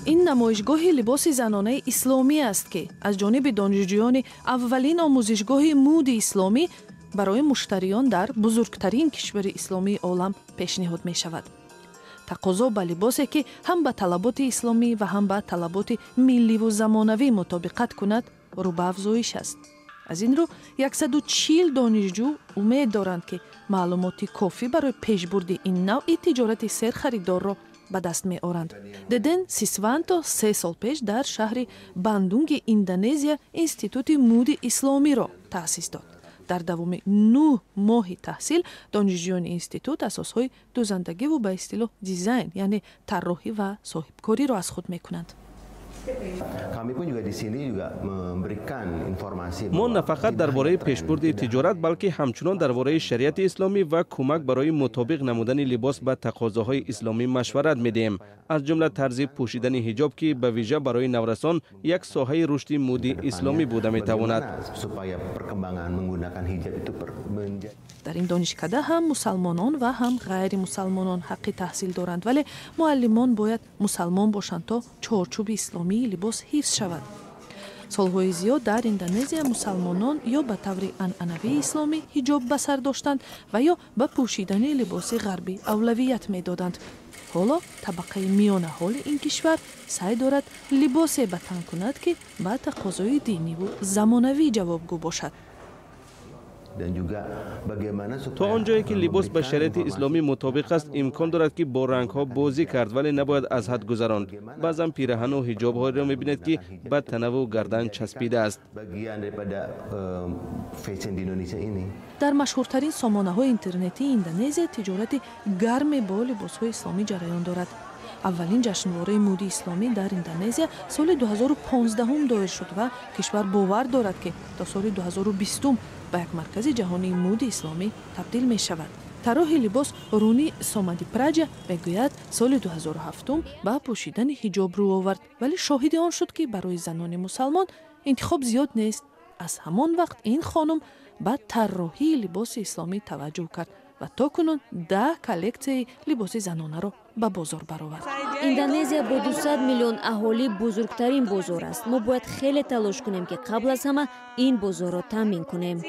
این نمایشگاه لباس زنانه اسلامی است که از جانب دانشجویان اولین آموزشگاه مود اسلامی برای مشتریان در بزرگترین کشور اسلامی عالم پیشنهاد می شود. تقاضا به لباسی که هم به طلبات اسلامی و هم به طلبات ملی و زمانوی مطابقت کند رو به افزایش است. از این رو 140 دانشجو امید دارند که معلومات کافی برای پیشبرد این نوع تجارت سرخریدار را به دست می آورند. ددن سیسوان تا 3 سال پیش در شهر باندونگ اندونزیا انستیتوت مود اسلامی را تأسیس داد. در دوام 9 ماه تحصیل دانشجویان انستیتوت اساسهای دوزندگی و به اصطلاح دیزاین یعنی طراحی و صاحبکاری را از خود می کنند. ما نه فقط درباره پیشبرد تجارت بلکه همچنان درباره شریعت اسلامی و کمک برای مطابق نمودن لباس به تقاضاهای اسلامی مشورت میدیم. از جمله طرز پوشیدن حجاب که به ویژه برای نورسان یک ساحه رشد مدی اسلامی بوده میتواند. در این دانشکده هم مسلمانان و هم غیر مسلمانان حق تحصیل دارند، ولی معلمان باید مسلمان باشند تا چارچوب اسلامی لباس حفظ شود. سالهای زیاد در اندونزیا مسلمانان یا به طور عنعنوی اسلامی حجاب به سر داشتند و یا به پوشیدن لباس غربی اولویت میدادند. حالا طبقه میانه حال این کشور سعی دارد لباسی به تن کند که به تقاضای دینی و زمانوی جوابگو باشد. تا آنجایی که لباس به شریعت اسلامی مطابق است امکان دارد که با رنگ ها بازی کرد ولی نباید از حد گذراند. بعضا پیراهن و حجاب ها را میبینید که به تنه و گردن چسبیده است. در مشهورترین سامانه های اینترنتی اندونزیا تجارت گرم با لباس های اسلامی جریان دارد. اولین جشنواره مودی اسلامی در اندونزیا سال 2015 دایر شد و کشور باور دارد که تا سال 2020 به یک مرکز جهانی مود اسلامی تبدیل می شود. طراح لباس رونی سامادی پراجا میگوید سال 2007 به پوشیدن حجاب رو آورد، ولی شاهد آن شد که برای زنان مسلمان انتخاب زیاد نیست. از همان وقت این خانم به طراحی لباس اسلامی توجه کرد و تا کنون 10 کلکسیون لباس زنانه را به بازار برآورد. اندونزیا با 200 میلیون اهالی بزرگترین بازار است. ما باید خیلی تلاش کنیم که قبل از همه این بازار را تامین کنیم.